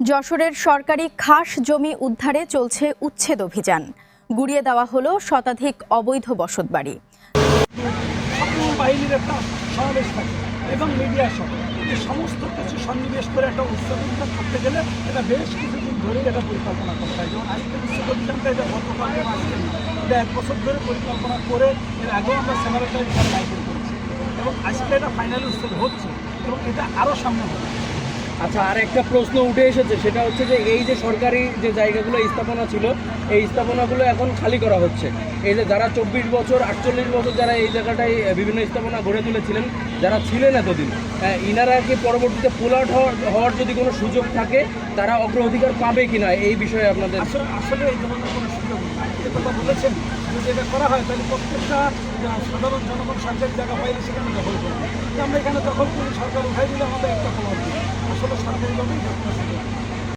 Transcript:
যশোরের সরকারি খাস জমি উদ্ধারে চলছে উচ্ছেদ অভিযান। গুড়িয়ে দেওয়া হলো শতাধিক অবৈধ বসতবাড়ি। বাহিনীর একটা সমাবেশ থাকে এবং মিডিয়া সহ এই সমস্ত কিছু সন্নিবেশ করে একটা উচ্ছেদ অভিযান করতে গেলে এটা বেশ কিছুদিন ধরেই এটা পরিকল্পনা করতে হয়। যেমন আজকে উচ্ছেদ অভিযানটা এটা গতকাল আজকে এটা 1 বছর ধরে পরিকল্পনা করে এর আগেও আমরা সেমারেটারি আয়োজন করেছি এবং আজকে এটা ফাইনালি উচ্ছেদ হচ্ছে এবং এটা আরও সামনে হবে। আচ্ছা, আর একটা প্রশ্ন উঠে এসেছে, সেটা হচ্ছে যে এই যে সরকারি যে জায়গাগুলো স্থাপনা ছিল, এই স্থাপনাগুলো এখন খালি করা হচ্ছে। এই যে যারা 24 বছর 48 বছর যারা এই জায়গাটায় বিভিন্ন স্থাপনা গড়ে তুলেছিলেন, যারা ছিলেন এতদিন, ইনারা কি পরবর্তীতে পুল আউট হওয়ার যদি কোনো সুযোগ থাকে তারা অগ্রাধিকার পাবে কিনা, এই বিষয়ে আপনাদের আসলে এই ধরনের কোনো সুযোগ নেই। যে কথা বলেছেন, যদি এটা করা হয় তাহলে প্রত্যেকটা সাধারণ জনগণ সরকারি জায়গা পাইলে সেখানে দখল করবে। আমরা এখানে দখল করি, সরকার উঠাই দিলে আমাদের একটা খবর দিই। আসলে সরকারিভাবেই যত্ন